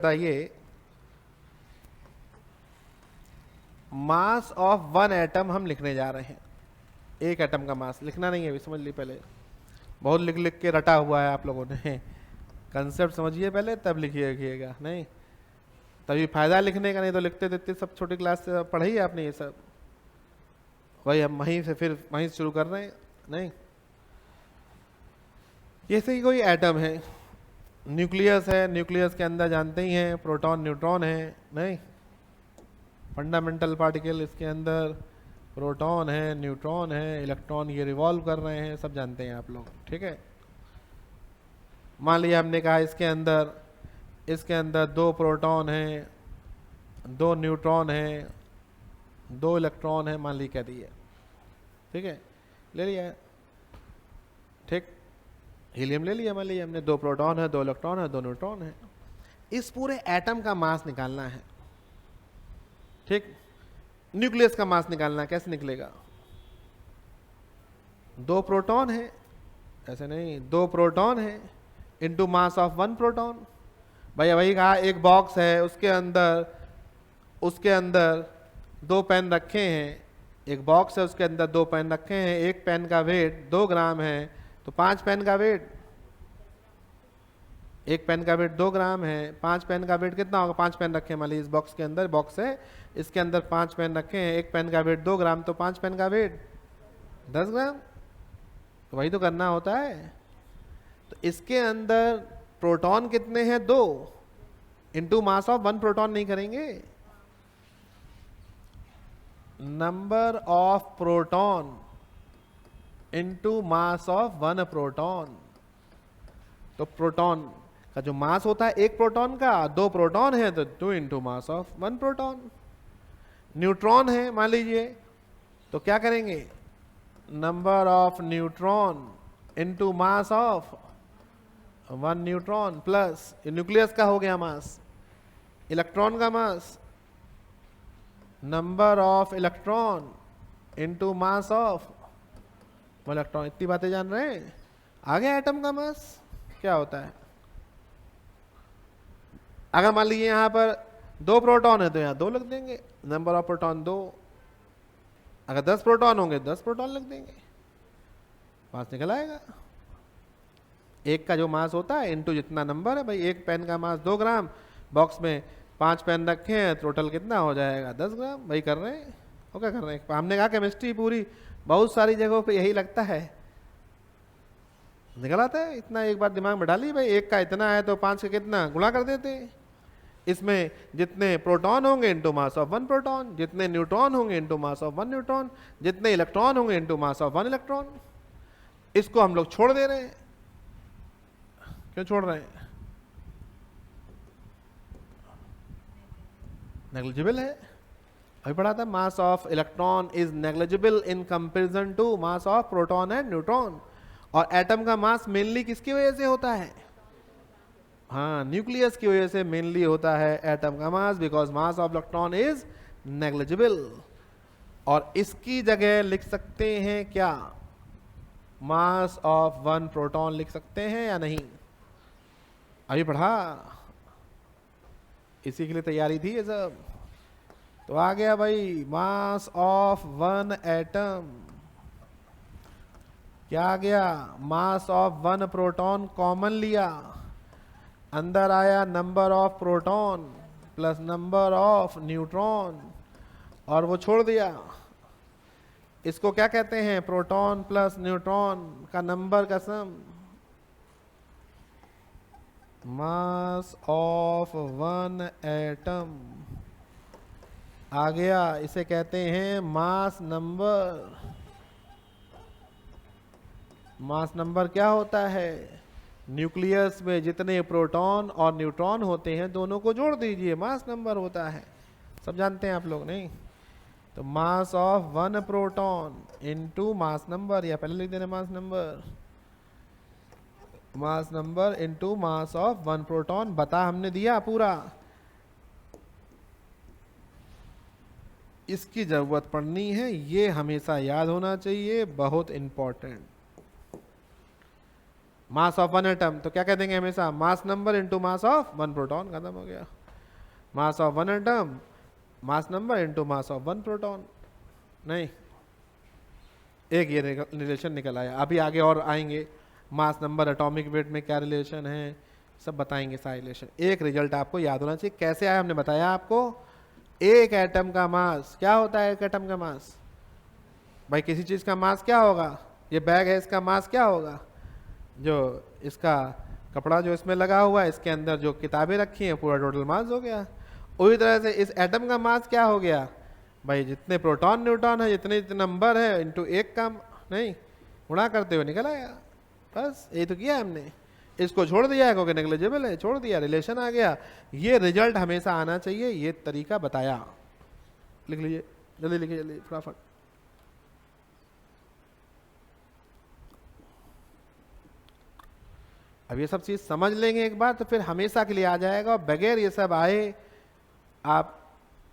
बताइए mass of one atom हम लिखने जा रहे हैं। एक एटम का मास लिखना नहीं है, अभी समझ ली पहले। बहुत लिख लिख के रटा हुआ है आप लोगों ने। कंसेप्ट समझिए पहले तब लिखिएगा, नहीं तभी फायदा लिखने का, नहीं तो लिखते देते सब छोटी क्लास से पढ़ाई आपने ये सब। वही हम वहीं से फिर वहीं से शुरू कर रहे हैं। नहीं, जैसे कि कोई एटम है, न्यूक्लियस है, न्यूक्लियस के अंदर जानते ही हैं प्रोटॉन न्यूट्रॉन है, नहीं फंडामेंटल पार्टिकल, इसके अंदर प्रोटॉन है, न्यूट्रॉन है, इलेक्ट्रॉन ये रिवॉल्व कर रहे हैं, सब जानते हैं आप लोग, ठीक है। मान लिया हमने कहा इसके अंदर दो प्रोटॉन है, दो न्यूट्रॉन है, दो इलेक्ट्रॉन है, मान ली कह दिए, ठीक है, ले लिया, ठीक। हीलियम ले लिया, मान लिया हमने दो प्रोटॉन है, दो इलेक्ट्रॉन है, दो न्यूट्रॉन है। इस पूरे एटम का मास निकालना है, ठीक। न्यूक्लियस का मास निकालना है, कैसे निकलेगा? दो प्रोटॉन है, ऐसे नहीं, दो प्रोटॉन है into mass of one proton. भैया वही कहा, एक बॉक्स है, उसके अंदर दो पेन रखे हैं। एक बॉक्स है, उसके अंदर दो पेन रखे हैं, एक पेन का वेट 2 ग्राम है, तो 5 पेन का वेट, एक पेन का वेट 2 ग्राम है, 5 पेन का वेट कितना होगा? 5 पेन रखे हैं, मान लीजिए इस बॉक्स के अंदर, बॉक्स है, इसके अंदर 5 पेन रखे हैं, एक पेन का वेट 2 ग्राम, तो 5 पेन का वेट 10 ग्राम। तो वही तो करना होता है। तो इसके अंदर प्रोटॉन कितने हैं? 2 इंटू मास ऑफ 1 प्रोटॉन नहीं करेंगे, number of proton into mass of 1 proton. तो प्रोटॉन का जो मास होता है एक प्रोटॉन का, 2 प्रोटॉन है तो 2 into mass of 1 proton. Neutron है मान लीजिए, तो क्या करेंगे? Number of neutron into mass of 1 neutron plus nucleus का हो गया मास, इलेक्ट्रॉन का mass, number of electron into mass of electron. इतनी बातें जान रहे हैं? आ गया एटम का मास क्या होता है। अगर मान लीजिए यहां पर 2 प्रोटॉन है तो यहां 2 लिख देंगे, नंबर ऑफ प्रोटॉन 2। अगर 10 प्रोटॉन होंगे 10 प्रोटॉन लिख देंगे, मास निकल आएगा। एक का जो मास होता है इनटू जितना नंबर है, भाई एक पेन का मास 2 ग्राम, बॉक्स में 5 पेन रखे हैं, टोटल कितना हो जाएगा? 10 ग्राम। वही कर रहे हैं, वो क्या कर रहे हैं? हमने कहा केमिस्ट्री पूरी बहुत सारी जगहों पे यही लगता है, निकल आता है इतना। एक बार दिमाग में डाली, भाई एक का इतना है तो 5 का कितना, गुणा कर देते हैं। इसमें जितने प्रोटॉन होंगे इंटू मास ऑफ 1 प्रोटॉन, जितने न्यूट्रॉन होंगे इंटू मास ऑफ 1 न्यूट्रॉन, जितने इलेक्ट्रॉन होंगे इंटू मास ऑफ 1 इलेक्ट्रॉन। इसको हम लोग छोड़ दे रहे हैं। क्यों छोड़ रहे हैं? नेग्लिजिबल है। अभी पढ़ा था, mass of electron is negligible in comparison to mass of proton and neutron. और एटम का मास मेनली किसकी वजह से होता है? हाँ, न्यूक्लियस की वजह से मेनली होता है एटम का mass, because mass of electron is negligible. और इसकी जगह लिख सकते हैं क्या? मास ऑफ 1 प्रोटॉन लिख सकते हैं या नहीं? अभी पढ़ा, इसी के लिए तैयारी थी ये सब। तो आ गया भाई मास ऑफ 1 एटम, क्या आ गया? मास ऑफ 1 प्रोटॉन कॉमन लिया, अंदर आया number of proton plus number of neutron, और वो छोड़ दिया। इसको क्या कहते हैं? प्रोटॉन प्लस न्यूट्रॉन का नंबर का सम। मास ऑफ 1 एटम आ गया, इसे कहते हैं मास नंबर। मास नंबर क्या होता है? न्यूक्लियस में जितने प्रोटॉन और न्यूट्रॉन होते हैं दोनों को जोड़ दीजिए, मास नंबर होता है। सब जानते हैं आप लोग, नहीं? तो मास of 1 proton into mass number, या पहले लिख देना मास number, mass number into mass of 1 proton. बता हमने दिया पूरा। इसकी जरूरत पड़नी है, ये हमेशा याद होना चाहिए, बहुत important. Mass of one atom, तो क्या कह देंगे हमेशा, mass number into mass of one proton, खत्म हो गया। मास of one atom mass number into mass of one proton. नहीं, एक ये रिलेशन निकल आया। अभी आगे और आएंगे, मास नंबर एटॉमिक वेट में क्या रिलेशन है, सब बताएंगे सारे रिलेशन। एक रिजल्ट आपको याद होना चाहिए, कैसे आया हमने बताया आपको, एक एटम का मास क्या होता है, एक एटम का मास, भाई किसी चीज का मास क्या होगा, ये बैग है इसका मास क्या होगा, जो इसका कपड़ा जो इसमें लगा हुआ है, इसके अंदर जो किताबें रखी हैं, पूरा टोटल मास हो गया। उसी तरह से इस एटम का मास क्या हो गया, भाई जितने प्रोटॉन न्यूट्रॉन है, जितने नंबर है इंटू एक का, नहीं गुणा करते हुए निकल आया, बस यही तो किया हमने। इसको छोड़ दिया है क्योंकि नेग्लिजिबल है, छोड़ दिया, रिलेशन आ गया। ये रिजल्ट हमेशा आना चाहिए, ये तरीका बताया। लिख लीजिए, जल्दी लिखिए, जल्दी फटाफट। अब ये सब चीज समझ लेंगे एक बार तो फिर हमेशा के लिए आ जाएगा, और बगैर ये सब आए आप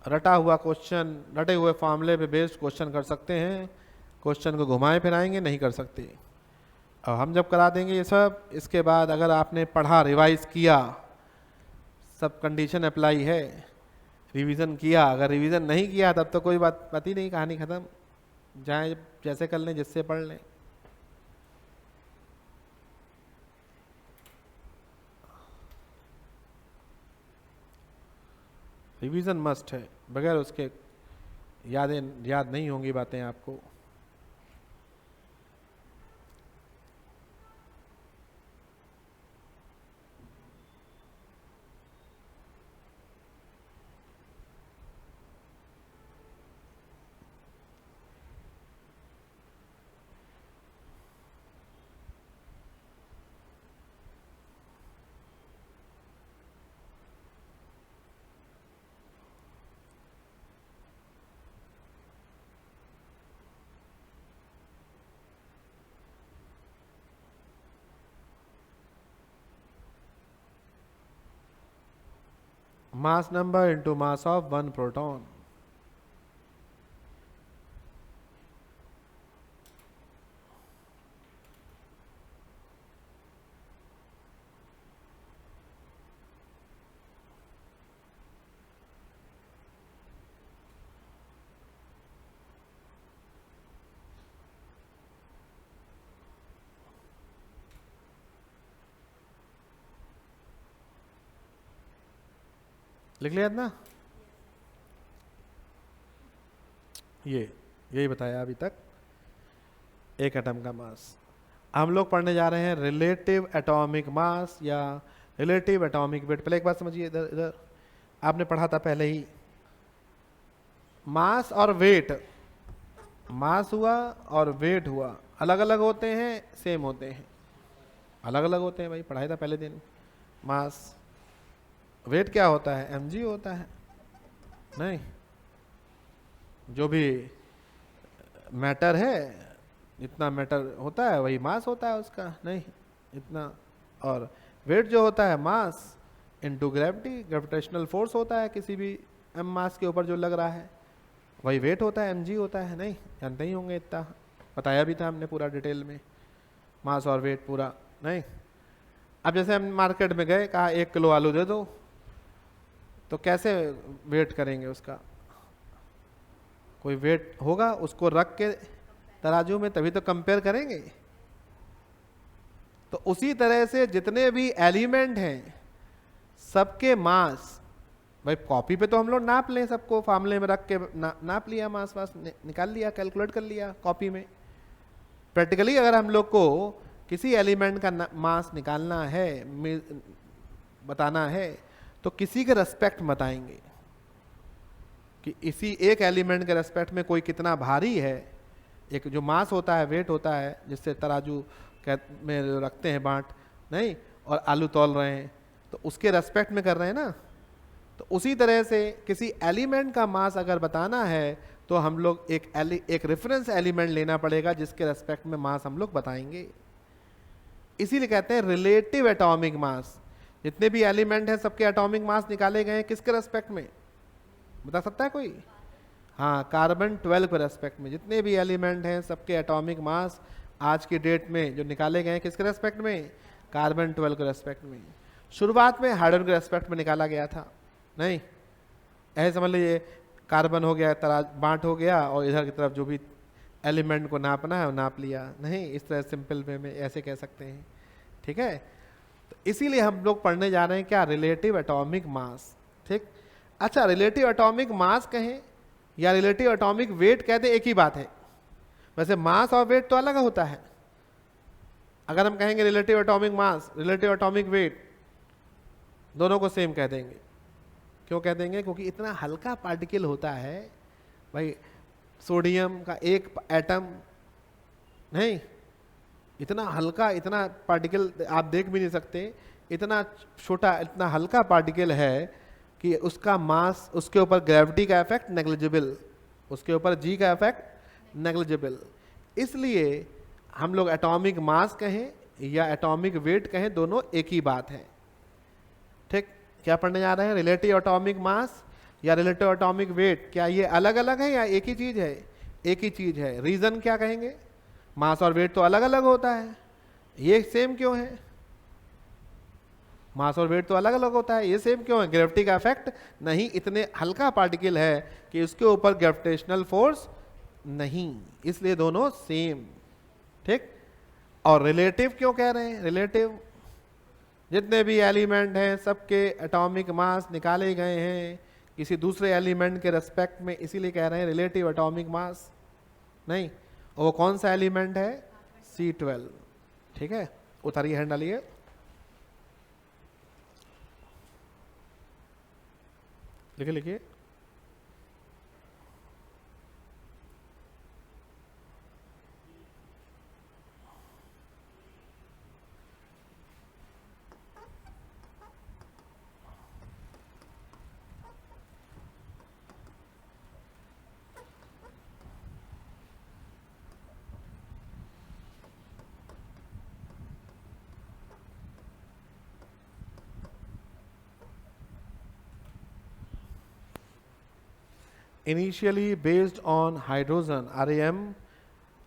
रटा हुआ क्वेश्चन, रटे हुए फॉर्मूले पे बेस्ड क्वेश्चन कर सकते हैं, क्वेश्चन को घुमाए फिराएंगे नहीं कर सकते। और हम जब करा देंगे ये सब, इसके बाद अगर आपने पढ़ा, रिवाइज किया, सब कंडीशन अप्लाई है, रिवीजन किया, अगर रिवीजन नहीं किया तब तो कोई बात ही नहीं, कहानी खत्म, जाए जैसे कर लें, जिससे पढ़ लें। रिवीजन मस्ट है, बगैर उसके याद नहीं होंगी बातें आपको। Mass number into mass of one proton. लिख लिया ना, यही बताया अभी तक, एक एटम का मास। हम लोग पढ़ने जा रहे हैं रिलेटिव एटॉमिक मास या रिलेटिव एटॉमिक वेट। पहले एक बात समझिए, इधर इधर आपने पढ़ा था पहले ही, मास और वेट, मास हुआ और वेट हुआ, अलग अलग होते हैं सेम होते हैं, अलग अलग होते हैं भाई, पढ़ाया था पहले दिन। मास, वेट क्या होता है, mg होता है, नहीं जो भी मैटर है, इतना मैटर होता है वही मास होता है उसका, नहीं इतना। और वेट जो होता है mass into gravity, gravitational force होता है किसी भी m मास के ऊपर जो लग रहा है, वही वेट होता है, mg होता है। नहीं जानते ही होंगे, इतना बताया भी था हमने पूरा डिटेल में, मास और वेट पूरा। नहीं, अब जैसे हम मार्केट में गए, कहा 1 किलो आलू दे दो, तो कैसे वेट करेंगे उसका, कोई वेट होगा, उसको रख के तराजू में तभी तो कंपेयर करेंगे। तो उसी तरह से जितने भी एलिमेंट हैं सबके मास, भाई कॉपी पे तो हम लोग नाप लें, सबको फार्मूले में रख के नाप लिया, मास वास निकाल लिया, कैलकुलेट कर लिया कॉपी में। प्रैक्टिकली अगर हम लोग को किसी एलिमेंट का मास निकालना है, बताना है, तो किसी के रेस्पेक्ट बताएंगे कि इसी एक एलिमेंट के रेस्पेक्ट में कोई कितना भारी है। एक जो मास होता है, वेट होता है, जिससे तराजू में रखते हैं बाट, नहीं, और आलू तौल रहे हैं, तो उसके रेस्पेक्ट में कर रहे हैं ना। तो उसी तरह से किसी एलिमेंट का मास अगर बताना है तो हम लोग एक रेफरेंस एलिमेंट लेना पड़ेगा जिसके रेस्पेक्ट में मास हम लोग बताएंगे। इसीलिए कहते हैं रिलेटिव एटॉमिक मास। जितने भी एलिमेंट हैं सबके एटॉमिक मास निकाले गए हैं किसके रेस्पेक्ट में, बता सकता है कोई? हाँ, कार्बन 12 के रेस्पेक्ट में जितने भी एलिमेंट हैं सबके एटॉमिक मास आज की डेट में जो निकाले गए हैं किसके रेस्पेक्ट में, कार्बन 12 के रेस्पेक्ट में। शुरुआत में हाइड्रोजन के रेस्पेक्ट में निकाला गया था, नहीं ऐसे समझ लीजिए कार्बन हो गया तराज बांट हो गया और इधर की तरफ जो भी एलिमेंट को नापना है वो नाप लिया, नहीं इस तरह सिंपल वे में ऐसे कह सकते हैं, ठीक है। तो इसीलिए हम लोग पढ़ने जा रहे हैं क्या, रिलेटिव एटॉमिक मास, ठीक। अच्छा रिलेटिव एटॉमिक मास कहें या रिलेटिव एटॉमिक वेट कहते एक ही बात है, वैसे मास और वेट तो अलग होता है। अगर हम कहेंगे relative atomic mass, relative atomic weight, दोनों को सेम कह देंगे। क्यों कह देंगे, क्योंकि इतना हल्का पार्टिकल होता है भाई, सोडियम का एक एटम नहीं, इतना हल्का, इतना पार्टिकल आप देख भी नहीं सकते, इतना छोटा इतना हल्का पार्टिकल है कि उसका मास, उसके ऊपर ग्रेविटी का इफेक्ट नेग्लिजिबल, उसके ऊपर जी का इफेक्ट नेग्लिजिबल। इसलिए हम लोग एटॉमिक मास कहें या एटॉमिक वेट कहें, दोनों एक ही बात है, ठीक। क्या पढ़ने जा रहे हैं, रिलेटिव एटॉमिक मास या रिलेटिव एटॉमिक वेट, क्या ये अलग अलग है या एक ही चीज है, एक ही चीज है। रीजन क्या कहेंगे, मास और वेट तो अलग अलग होता है, ये सेम क्यों है, मास और वेट तो अलग अलग होता है, ये सेम क्यों है, ग्रेविटी का इफेक्ट नहीं, इतने हल्का पार्टिकल है कि उसके ऊपर ग्रेविटेशनल फोर्स नहीं, इसलिए दोनों सेम, ठीक। और रिलेटिव क्यों कह रहे हैं, रिलेटिव जितने भी एलिमेंट हैं सबके एटॉमिक मास निकाले गए हैं किसी दूसरे एलिमेंट के रेस्पेक्ट में, इसीलिए कह रहे हैं रिलेटिव एटॉमिक मास, नहीं। और वो कौन सा एलिमेंट है, C12, ठीक है। उतारिए हैंड डालिए, लिखिए लिखिए, initially based on hydrogen,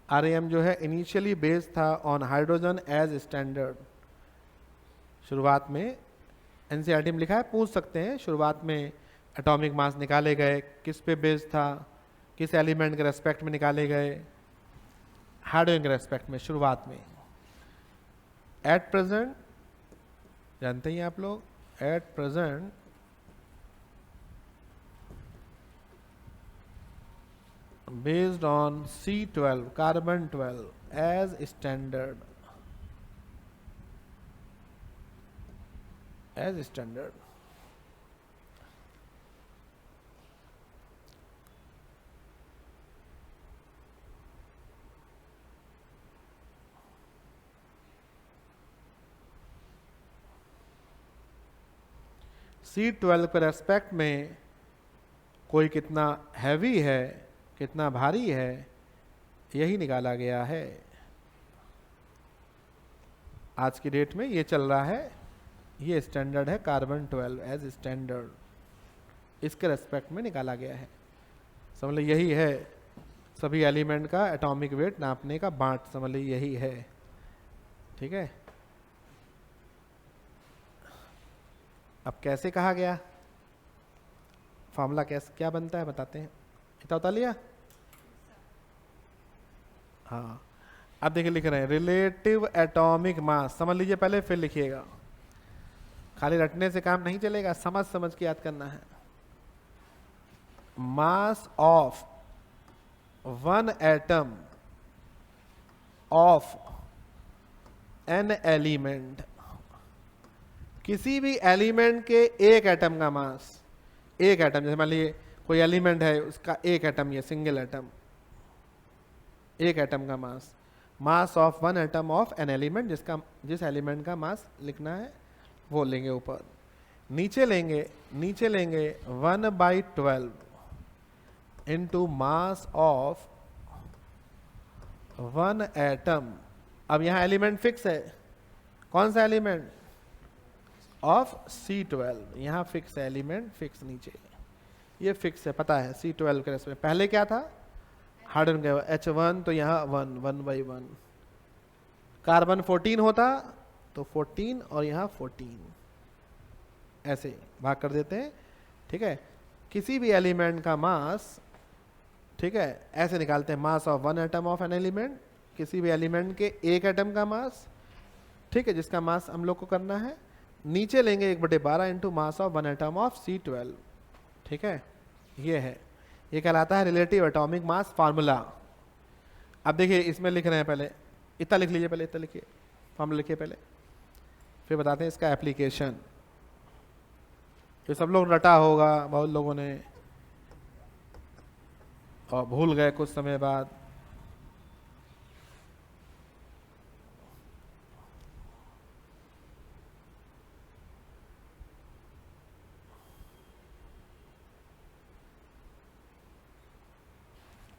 RM जो है इनिशियली बेस्ड था ऑन हाइड्रोजन एज स्टैंडर्ड। शुरुआत में एनसीईआरटी में लिखा है, पूछ सकते हैं, शुरुआत में एटॉमिक मास निकाले गए, किस पे बेस्ड था, किस एलिमेंट के रेस्पेक्ट में निकाले गए, हाइड्रोजन के रेस्पेक्ट में शुरुआत में। एट प्रेजेंट जानते ही आप लोग, at present based on C12 carbon 12 as standard, C12 के रेस्पेक्ट में कोई कितना हैवी है, कितना भारी है, यही निकाला गया है। आज की डेट में ये चल रहा है, ये स्टैंडर्ड है कार्बन 12 एज स्टैंडर्ड, इसके रेस्पेक्ट में निकाला गया है। समझ लो यही है सभी एलिमेंट का एटॉमिक वेट नापने का बांट, समझ लो यही है, ठीक है। अब कैसे कहा गया, फॉर्मूला कैसे क्या बनता है बताते हैं, इतना उतार लिया, हाँ। अब देखिए लिख रहे हैं रिलेटिव एटॉमिक मास, समझ लीजिए पहले फिर लिखिएगा, खाली रटने से काम नहीं चलेगा, समझ समझ के याद करना है। Mass of one atom of an element, किसी भी एलिमेंट के एक एटम का मास, एक एटम, जैसे मान लीजिए कोई एलिमेंट है उसका एक एटम, ये सिंगल एटम, एक एटम का mass, mass of one atom of an element, जिस एलिमेंट का मास लिखना है वो लेंगे ऊपर, नीचे लेंगे 1/12 into mass of one atom. अब यहां एलिमेंट फिक्स है, कौन सा एलिमेंट, ऑफ C12, यहां फिक्स है एलिमेंट, फिक्स नीचे, ये फिक्स है, पता है C12 के रेस्पेक्ट। पहले क्या था, हाइड्रोजन का H1, तो यहाँ 1/1, कार्बन 14 होता तो 14 और यहाँ 14 ऐसे भाग कर देते हैं, ठीक है। किसी भी एलिमेंट का मास, ठीक है, ऐसे निकालते हैं, मास of one atom of an element, किसी भी एलिमेंट के एक एटम का मास, ठीक है, जिसका मास हम लोग को करना है, नीचे लेंगे 1/12 into mass of one atom of C12, ठीक है। ये है, ये कहलाता है रिलेटिव एटॉमिक मास फार्मूला। अब देखिए इसमें लिख रहे हैं, पहले इतना लिख लीजिए, पहले इतना लिखिए, फार्मूला लिखिए पहले, फिर बताते हैं इसका एप्लीकेशन। ये सब लोग रटा होगा बहुत लोगों ने और भूल गए कुछ समय बाद।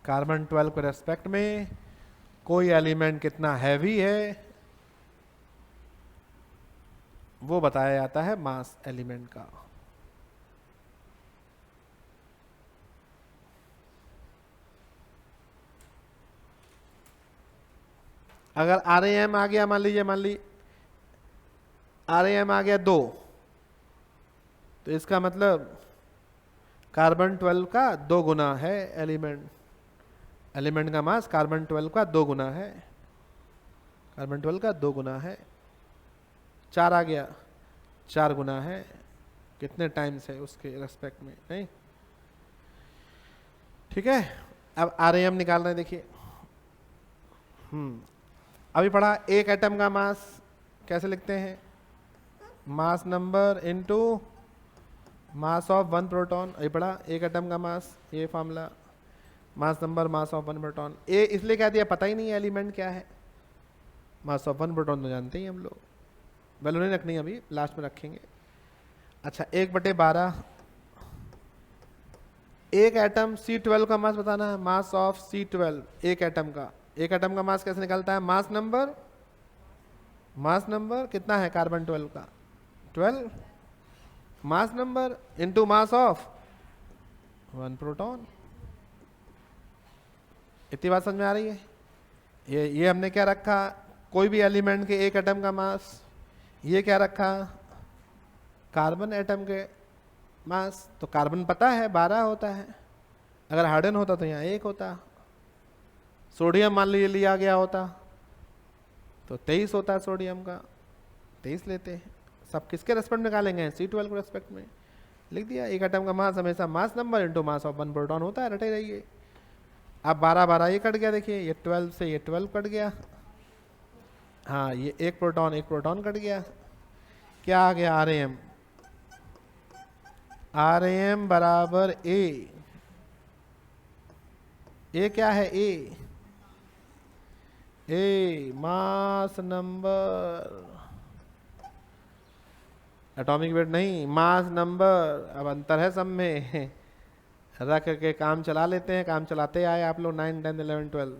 कार्बन 12 के रेस्पेक्ट में कोई एलिमेंट कितना हैवी है वो बताया जाता है मास एलिमेंट का। अगर RAM आ गया, मान ली RAM आ गया 2, तो इसका मतलब कार्बन 12 का 2 गुना है एलिमेंट का मास कार्बन 12 का 2 गुना है, कार्बन 12 का 2 गुना है। 4 आ गया, 4 गुना है, कितने टाइम्स है उसके रेस्पेक्ट में, नहीं, ठीक है। अब RAM निकालना है, देखिए अभी पढ़ा, एक एटम का मास कैसे लिखते हैं, mass number into mass of one proton. अभी पढ़ा एक एटम का मास, ये formula, mass number mass of one proton. ए इसलिए कह दिया, पता ही नहीं है एलिमेंट क्या है, मास ऑफ वन प्रोटॉन तो जानते ही हम लोग, वैल्यू नहीं रखनी, अभी लास्ट में रखेंगे। अच्छा 1/12, एक एटम C12 का मास बताना है, मास ऑफ C12, एक एटम का मास कैसे निकलता है, मास नंबर कितना है कार्बन 12 का 12, मास number into mass of one proton. इतनी बात समझ में आ रही है। ये हमने क्या रखा, कोई भी एलिमेंट के एक एटम का मास, ये क्या रखा, कार्बन एटम के मास। तो कार्बन पता है 12 होता है, अगर हाइड्रोजन होता तो यहाँ 1 होता, सोडियम मान लीजिए लिया गया होता तो 23 होता, सोडियम का 23 लेते हैं। सब किसके रेस्पेक्ट में निकालेंगे, C12 के रेस्पेक्ट में लिख दिया। एक एटम का मास हमेशा mass number into mass of one proton होता है, रटे रहिए। अब 12 ये कट गया, देखिए ये 12 से ये 12 कट गया, हाँ ये एक प्रोटॉन कट गया, क्या आ गया RAM बराबर ए क्या है, ए मास नंबर, एटॉमिक वेट नहीं, मास नंबर। अब अंतर है सब में, रख के काम चला लेते हैं, काम चलाते आए आप लोग 9, 10, 11, 12।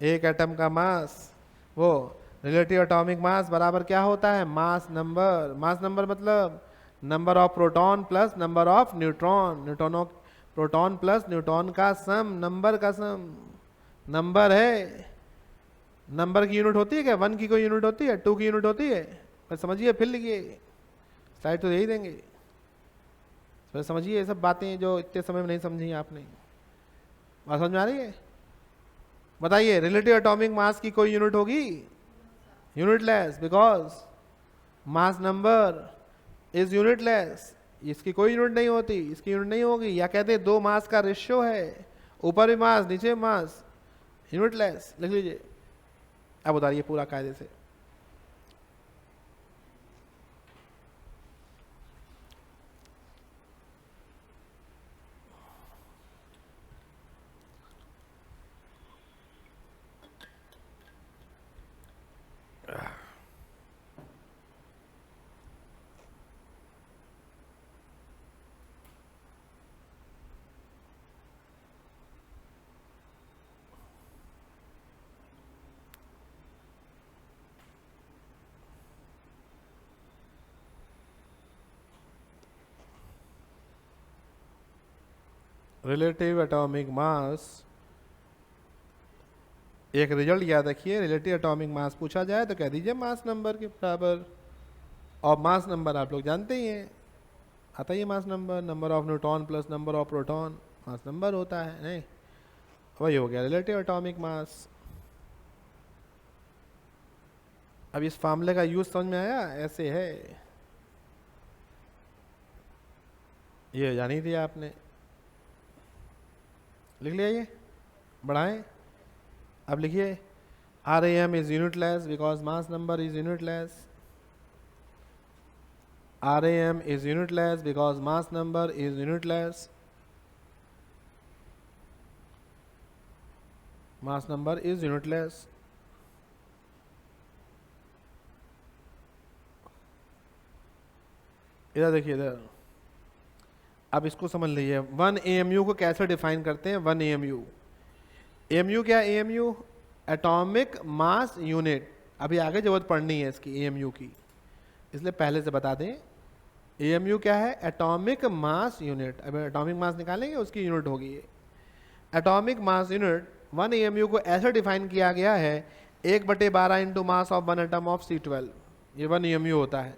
एक एटम का मास, वो रिलेटिव एटॉमिक मास बराबर क्या होता है, मास नंबर मतलब number of proton plus number of neutron, proton plus neutron का सम, नंबर का सम। नंबर है, नंबर की यूनिट होती है क्या, 1 की कोई यूनिट होती है, 2 की यूनिट होती है, पर समझिए, फिर लिखिए, स्लाइड तो यही देंगे, फिर समझिए ये सब बातें जो इतने समय में नहीं समझी आपने। बात समझ में आ रही है, बताइए, रिलेटिव एटॉमिक मास की कोई यूनिट होगी, unitless, because mass number is unitless, इसकी कोई यूनिट नहीं होती, इसकी यूनिट नहीं होगी। या कहते हैं 2 मास का रेशियो है, ऊपर भी मास नीचे मास, यूनिटलेस, लिख लीजिए। अब उतारिए पूरा कायदे से, relative atomic mass एक रिजल्ट याद रखिए, रिलेटिव एटॉमिक मास पूछा जाए तो कह दीजिए मास नंबर के बराबर, और मास नंबर आप लोग जानते ही हैं, आता ही है mass number, number of neutron plus number of proton mass number होता है, नहीं वही हो गया रिलेटिव एटॉमिक मास। अब इस फार्मूले का यूज समझ में आया, ऐसे है, ये जानी थी आपने, लिख लिया ये, बढ़ाएं। अब लिखिए RAM is unitless because mass number is unitless. RAM is unitless because mass number is unitless. Mass number is unitless. इधर देखिए इधर, अब इसको समझ लीजिए 1 AMU को कैसे डिफाइन करते हैं। 1 AMU, AMU क्या है? AMU एटॉमिक मास यूनिट, अभी आगे जरूरत पड़नी है इसकी AMU की, इसलिए पहले से बता दें। AMU क्या है? Atomic mass unit. अब एटॉमिक मास निकालेंगे उसकी यूनिट होगी ये एटॉमिक मास यूनिट। 1 AMU को ऐसे डिफाइन किया गया है 1/12 into mass of 1 atom of C12, ये 1 AMU होता है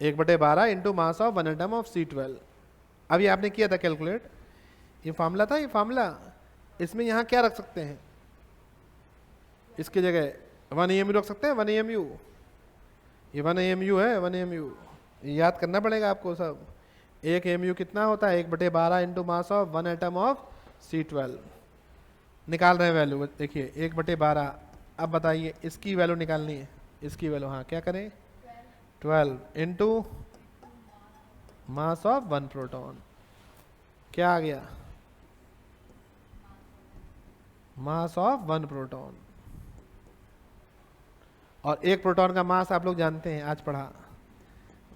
1/12 into mass of 1 atom of C12। अभी आपने किया था कैलकुलेट, ये फार्मूला था, ये फार्मूला, इसमें यहाँ क्या रख सकते हैं, इसकी जगह 1 AMU रख सकते हैं। 1 AMU, ये 1 AMU है, 1 AMU याद करना पड़ेगा आपको सब। 1 AMU कितना होता है? 1/12 into mass of 1 atom of C12। निकाल रहे हैं वैल्यू, देखिए 1/12। अब बताइए इसकी वैल्यू निकालनी है, इसकी वैल्यू, हाँ क्या करें? 12 इंटू मास ऑफ 1 प्रोटॉन, क्या आ गया? मास ऑफ 1 प्रोटॉन। और एक प्रोटॉन का मास आप लोग जानते हैं, आज पढ़ा,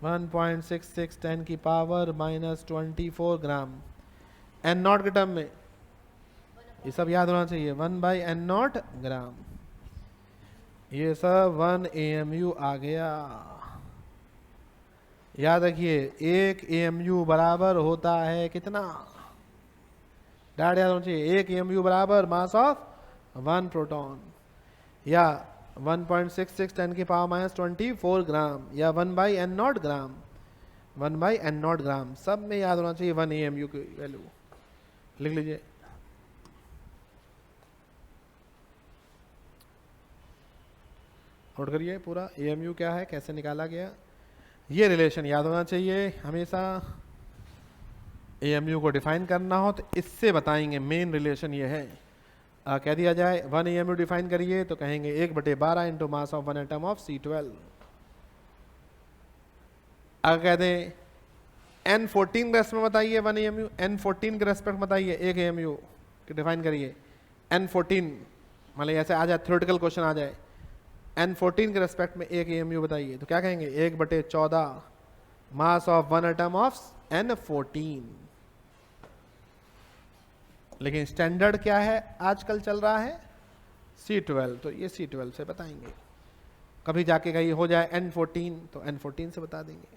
1.66 10 की पावर -24 ग्राम। N0 के टर्म में ये सब याद होना चाहिए, 1/N0 ग्राम, ये सब 1 AMU आ गया। याद रखिए 1 AMU बराबर होता है कितना? डायरेक्ट याद होना चाहिए, 1 AMU बराबर मास ऑफ 1 प्रोटॉन, या 1.66 10 की पावर -24 ग्राम, या 1/N0 ग्राम, 1/N0 ग्राम, सब में याद होना चाहिए 1 AMU की वैल्यू। लिख लीजिए, नोट करिए पूरा AMU क्या है, कैसे निकाला गया, ये रिलेशन याद होना चाहिए हमेशा। AMU को डिफाइन करना हो तो इससे बताएंगे, मेन रिलेशन ये है। कह दिया जाए 1 AMU डिफाइन करिए तो कहेंगे 1/12 into mass of 1 atom of C12। अगर कह दें N14 के रेस्पेक्ट बताइए 1 AMU, N14 के रेस्पेक्ट बताइए 1 AMU डिफाइन करिए। N14 मान लीजिए ऐसे आ जाए, थ्योरेटिकल क्वेश्चन आ जाए, N14 के रेस्पेक्ट में 1 AMU बताइए, तो क्या कहेंगे? 1/14 मास ऑफ 1 एटम ऑफ N14। लेकिन स्टैंडर्ड क्या है आजकल चल रहा है? C12, तो ये C12 से बताएंगे। कभी जाके कहीं हो जाए N14 तो N14 से बता देंगे।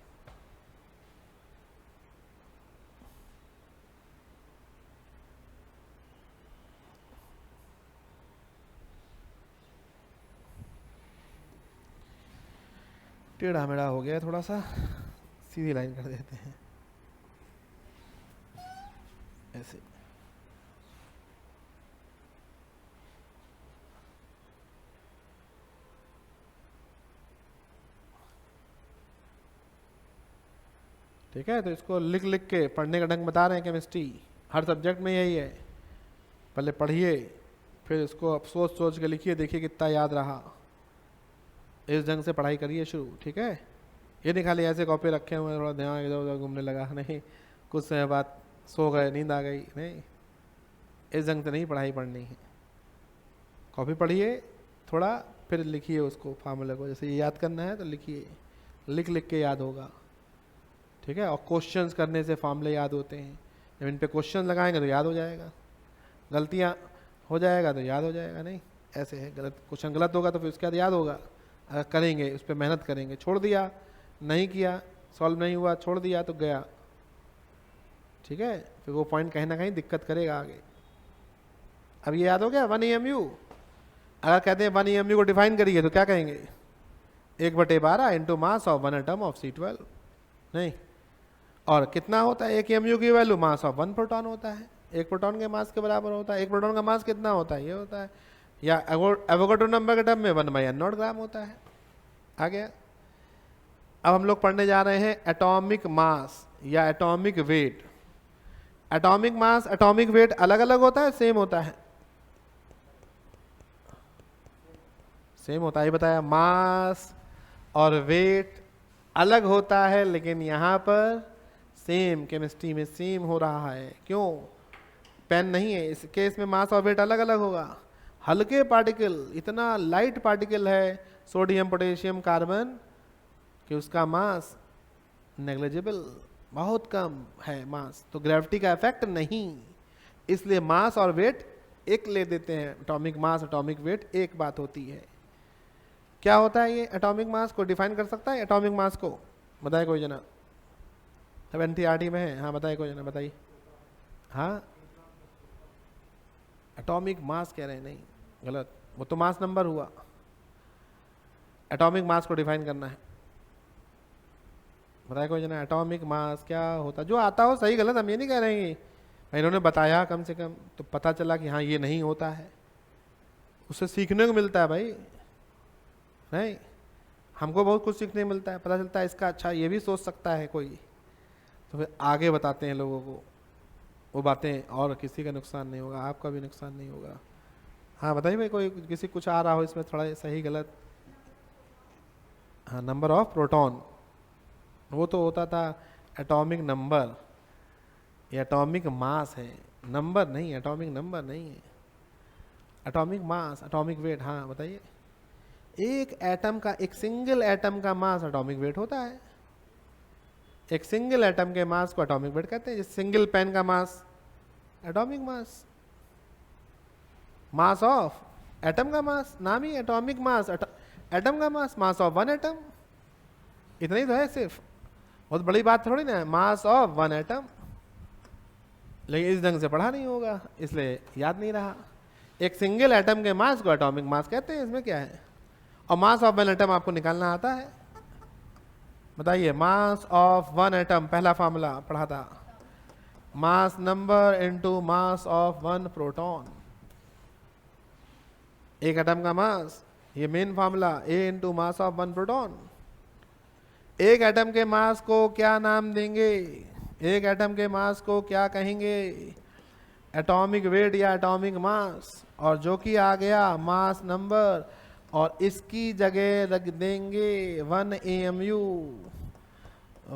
टेढ़ा मेढ़ा हो गया थोड़ा सा, सीधी लाइन कर देते हैं ऐसे। ठीक है, तो इसको लिख लिख के पढ़ने का ढंग बता रहे हैं, केमिस्ट्री हर सब्जेक्ट में यही है। पहले पढ़िए, फिर इसको अफसोस सोच के लिखिए, देखिए कितना याद रहा। इस ढंग से पढ़ाई करिए शुरू, ठीक है। ये नहीं खाली ऐसे कॉपी रखे हुए थोड़ा ध्यान इधर उधर घूमने लगा, नहीं कुछ समय बाद सो गए, नींद आ गई, नहीं, इस ढंग से नहीं पढ़ाई पढ़नी है। कॉपी पढ़िए थोड़ा, फिर लिखिए उसको फार्मूले को, जैसे ये याद करना है तो लिखिए, लिख लिख के याद होगा, ठीक है। और क्वेश्चंस करने से फार्मूले याद होते हैं, जब इन पे क्वेश्चन लगाएंगे तो याद हो जाएगा, गलतियाँ हो जाएगा तो याद हो जाएगा, नहीं ऐसे है। गलत क्वेश्चन गलत होगा तो फिर उसके बाद याद होगा, अगर करेंगे उस पर मेहनत करेंगे। छोड़ दिया, नहीं किया, सॉल्व नहीं हुआ, छोड़ दिया तो गया, ठीक है, फिर वो पॉइंट कहीं ना कहीं दिक्कत करेगा आगे। अब ये याद हो गया 1 AMU। अगर कहते हैं 1 EMU को डिफाइन करिए तो क्या कहेंगे, 1/12 into mass of 1 atom of C12, नहीं। और कितना होता है 1 EMU की वैल्यू, मास ऑफ 1 प्रोटॉन होता है, 1 प्रोटॉन के मास के बराबर होता है। 1 प्रोटॉन का मास कितना होता है, ये होता है, या एवोगाड्रो नंबर के टर्म में 1/n0 ग्राम होता है। आ गया। अब हम लोग पढ़ने जा रहे हैं एटॉमिक मास या atomic wait. Atomic mass atomic weight अलग अलग होता है, सेम होता है? सेम होता है, बताया। मास और वेट अलग होता है, लेकिन यहाँ पर सेम, केमिस्ट्री में सेम हो रहा है। क्यों? पेन नहीं है, इस केस में मास और वेट अलग अलग होगा। हल्के पार्टिकल, इतना लाइट पार्टिकल है सोडियम पोटेशियम कार्बन कि उसका मास नेग्लिजिबल, बहुत कम है मास, तो ग्रेविटी का इफेक्ट नहीं, इसलिए मास और वेट एक ले देते हैं। एटॉमिक मास एटॉमिक वेट एक बात होती है। क्या होता है ये? एटॉमिक मास को डिफाइन कर सकता है? एटॉमिक मास को बताए कोई जना? अब NCERT में है, हाँ बताइए कोई जना, बताइए। हाँ, एटॉमिक मास कह रहे हैं, नहीं गलत, वो तो मास नंबर हुआ। एटॉमिक मास को डिफाइन करना है, बताइए कोई जना। एटॉमिक मास क्या होता है? जो आता हो, सही गलत हम ये नहीं कह रहे हैं, भाई इन्होंने बताया कम से कम तो पता चला कि हाँ ये नहीं होता है, उससे सीखने को मिलता है भाई। नहीं, हमको बहुत कुछ सीखने को मिलता है, पता चलता है इसका अच्छा ये भी सोच सकता है कोई, तो फिर आगे बताते हैं लोगों को वो बातें, और किसी का नुकसान नहीं होगा, आपका भी नुकसान नहीं होगा। हाँ बताइए भाई, कोई किसी कुछ आ रहा हो इसमें थोड़ा सही गलत? हाँ, नंबर ऑफ प्रोटॉन, वो तो होता था एटॉमिक नंबर, ये एटॉमिक मास है, नंबर नहीं, एटॉमिक नंबर नहीं है, एटॉमिक मास एटॉमिक वेट। हाँ बताइए। एक एटम का, एक सिंगल एटम का मास एटॉमिक वेट होता है। एक सिंगल एटम के मास को एटॉमिक वेट कहते हैं। सिंगल पेन का mass atomic mass. Mass of atom का मास, नाम ही एटॉमिक मास, एटम का मास, मास ऑफ 1 एटम, इतना ही तो है सिर्फ, बहुत बड़ी बात थोड़ी ना है, मास ऑफ 1 एटम। लेकिन इस ढंग से पढ़ा नहीं होगा, इसलिए याद नहीं रहा। एक सिंगल एटम के मास को एटॉमिक मास कहते हैं, इसमें क्या है? और मास ऑफ 1 एटम आपको निकालना आता है? बताइए। मास ऑफ 1 एटम, पहला फार्मूला पढ़ा था, मास number into mass of 1 proton. एक एटम का मास, ये main formula, A into mass of 1 proton. एक एटम के मास को क्या नाम देंगे? एक एटम के मास को क्या कहेंगे? एटॉमिक वेट या एटॉमिक मास। और जो कि आ गया मास नंबर, और इसकी जगह रख देंगे 1 AMU,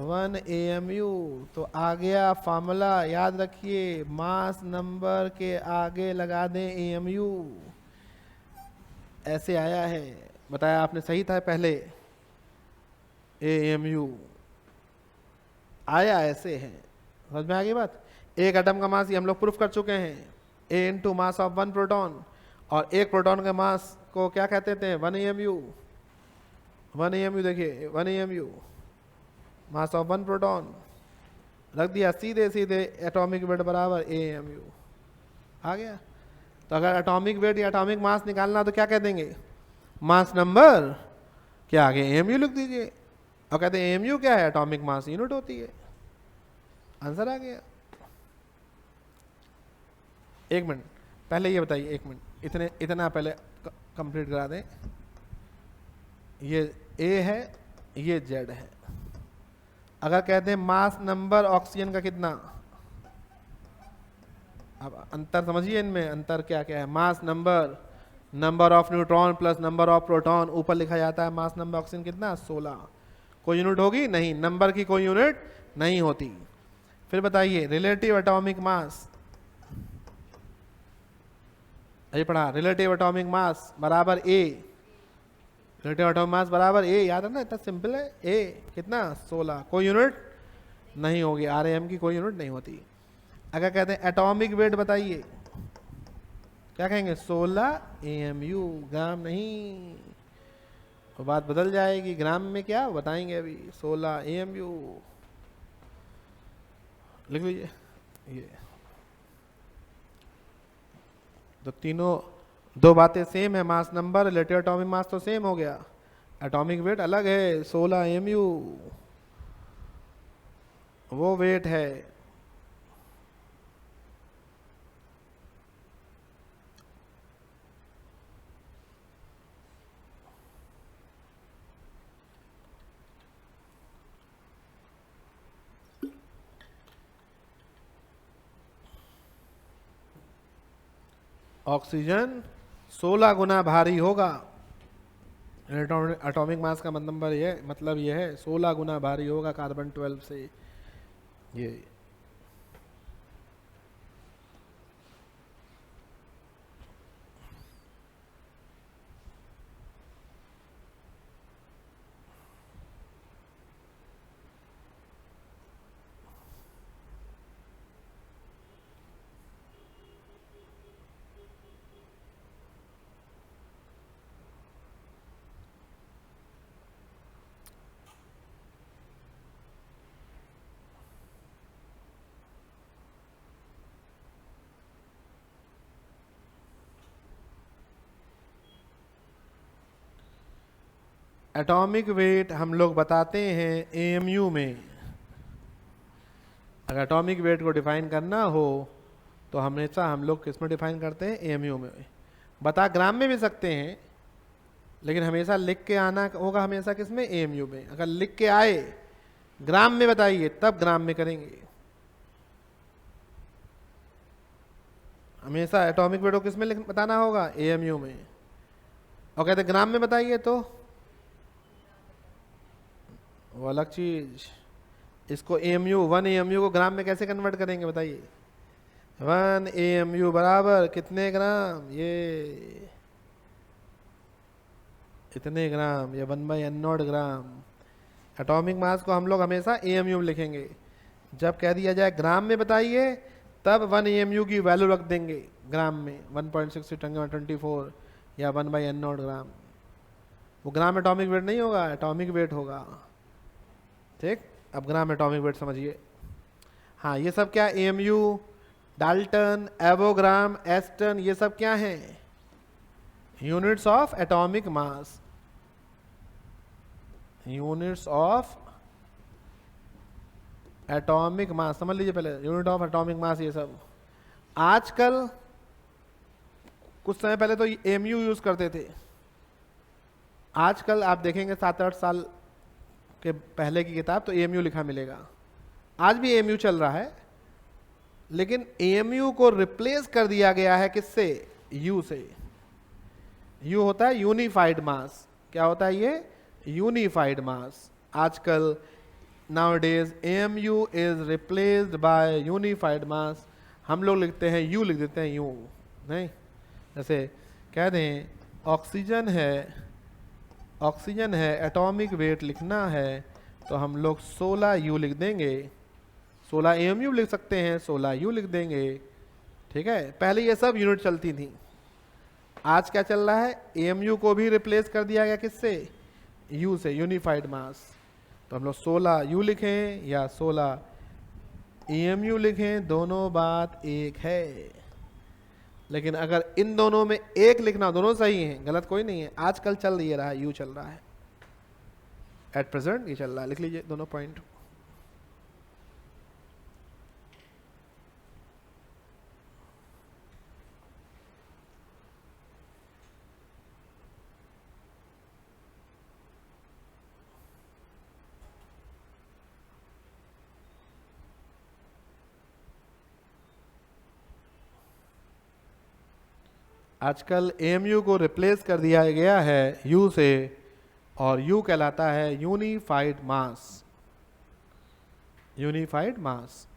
1 AMU। तो आ गया फार्मूला, याद रखिए, मास नंबर के आगे लगा दें AMU, ऐसे आया है। बताया आपने, सही था पहले, AMU आया ऐसे है, समझ में आ गई बात। एक एटम का मास, ये हम लोग प्रूफ कर चुके हैं, A into mass of 1 proton. और एक प्रोटॉन के मास को क्या कहते थे? 1 AMU। 1 AMU देखिए, 1 AMU मास ऑफ 1 प्रोटॉन, रख दिया सीधे सीधे, एटॉमिक वेट बराबर AMU, आ गया। तो अगर एटॉमिक वेट या एटॉमिक मास निकालना तो क्या कह देंगे? मास नंबर के आगे AMU लिख दीजिए, और कहते हैं AMU क्या है? एटॉमिक मास यूनिट होती है। आंसर आ गया। एक मिनट पहले ये बताइए, एक मिनट, इतना पहले कंप्लीट करा दें। ये A है, ये Z है। अगर कहते हैं मास नंबर ऑक्सीजन का कितना, अब अंतर समझिए इनमें, अंतर क्या क्या है? Mass number, number of neutron plus number of proton, ऊपर लिखा जाता है मास नंबर ऑक्सीजन कितना? 16। कोई यूनिट होगी? नहीं, नंबर की कोई यूनिट नहीं होती। फिर बताइए रिलेटिव एटॉमिक मास, ये पढ़ा, रिलेटिव एटॉमिक मास बराबर A, रिलेटिव एटॉमिक मास बराबर A, याद है ना, इतना सिंपल है। A कितना? 16, कोई यूनिट नहीं होगी, RAM की कोई यूनिट नहीं होती। अगर कहते हैं एटॉमिक वेट बताइए, क्या कहेंगे? 16 AMU, ग्राम नहीं, तो बात बदल जाएगी। ग्राम में क्या बताएंगे अभी? 16 AMU लिख लीजिए। ये तो तीनों दो बातें सेम है, mass number relative atomic mass तो सेम हो गया, एटॉमिक वेट अलग है, 16 mu वो वेट है। ऑक्सीजन 16 गुना भारी होगा, एटॉमिक मास का मतलब ये है 16 गुना भारी होगा कार्बन 12 से। ये एटॉमिक वेट हम लोग बताते हैं एएमयू में। अगर एटॉमिक वेट को डिफाइन करना हो तो हमेशा हम लोग किस में डिफाइन करते हैं, एएमयू में। बता ग्राम में भी सकते हैं, लेकिन हमेशा लिख के आना होगा, हमेशा किस में, एएमयू में। अगर लिख के आए ग्राम में बताइए तब ग्राम में करेंगे। हमेशा एटॉमिक वेट को किस में बताना होगा, एएमयू में। और कहते ग्राम में बताइए तो वो अलग चीज। इसको एएमयू 1 एएमयू को ग्राम में कैसे कन्वर्ट करेंगे बताइए। 1 एएमयू बराबर कितने ग्राम, ये इतने ग्राम, ये 1/n0 ग्राम। एटॉमिक मास को हम लोग हमेशा एएमयू में लिखेंगे। जब कह दिया जाए ग्राम में बताइए तब 1 एएमयू की वैल्यू रख देंगे ग्राम में, 1.6024 या 1/n0 ग्राम। वो ग्राम एटॉमिक वेट नहीं होगा, एटॉमिक वेट होगा। ठीक, अब ग्राम एटॉमिक वेट समझिए। हाँ, ये सब क्या, एएमयू, डाल्टन, एवोग्राम, एस्टन, ये सब क्या हैं, units of atomic mass. Units of atomic mass समझ लीजिए पहले, यूनिट ऑफ एटॉमिक मास ये सब। आजकल कुछ समय पहले तो एएमयू यूज करते थे, आजकल आप देखेंगे 7-8 साल के पहले की किताब तो एएमयू लिखा मिलेगा। आज भी एएमयू चल रहा है, लेकिन एएमयू को रिप्लेस कर दिया गया है किससे, यू से। यू होता है यूनिफाइड मास। क्या होता है ये, यूनिफाइड मास। आजकल nowadays AMU is replaced by unified mass। हम लोग लिखते हैं यू, लिख देते हैं यू, नहीं। जैसे कह दें ऑक्सीजन है एटॉमिक वेट लिखना है तो हम लोग 16 यू लिख देंगे, 16 AMU लिख सकते हैं, 16 यू लिख देंगे। ठीक है, पहले ये सब यूनिट चलती थी। आज क्या चल रहा है, AMU को भी रिप्लेस कर दिया गया किससे, यू से, यूनिफाइड मास। तो हम लोग 16 यू लिखें या 16 EMU लिखें, दोनों बात एक है। लेकिन अगर इन दोनों में एक लिखना, दोनों सही हैं, गलत कोई नहीं है। आजकल चल ये रहा है, यू चल रहा है, एट प्रेजेंट ये चल रहा है। लिख लीजिए दोनों पॉइंट। आजकल AMU को रिप्लेस कर दिया गया है यू से, और यू कहलाता है यूनिफाइड मास। यूनिफाइड मास।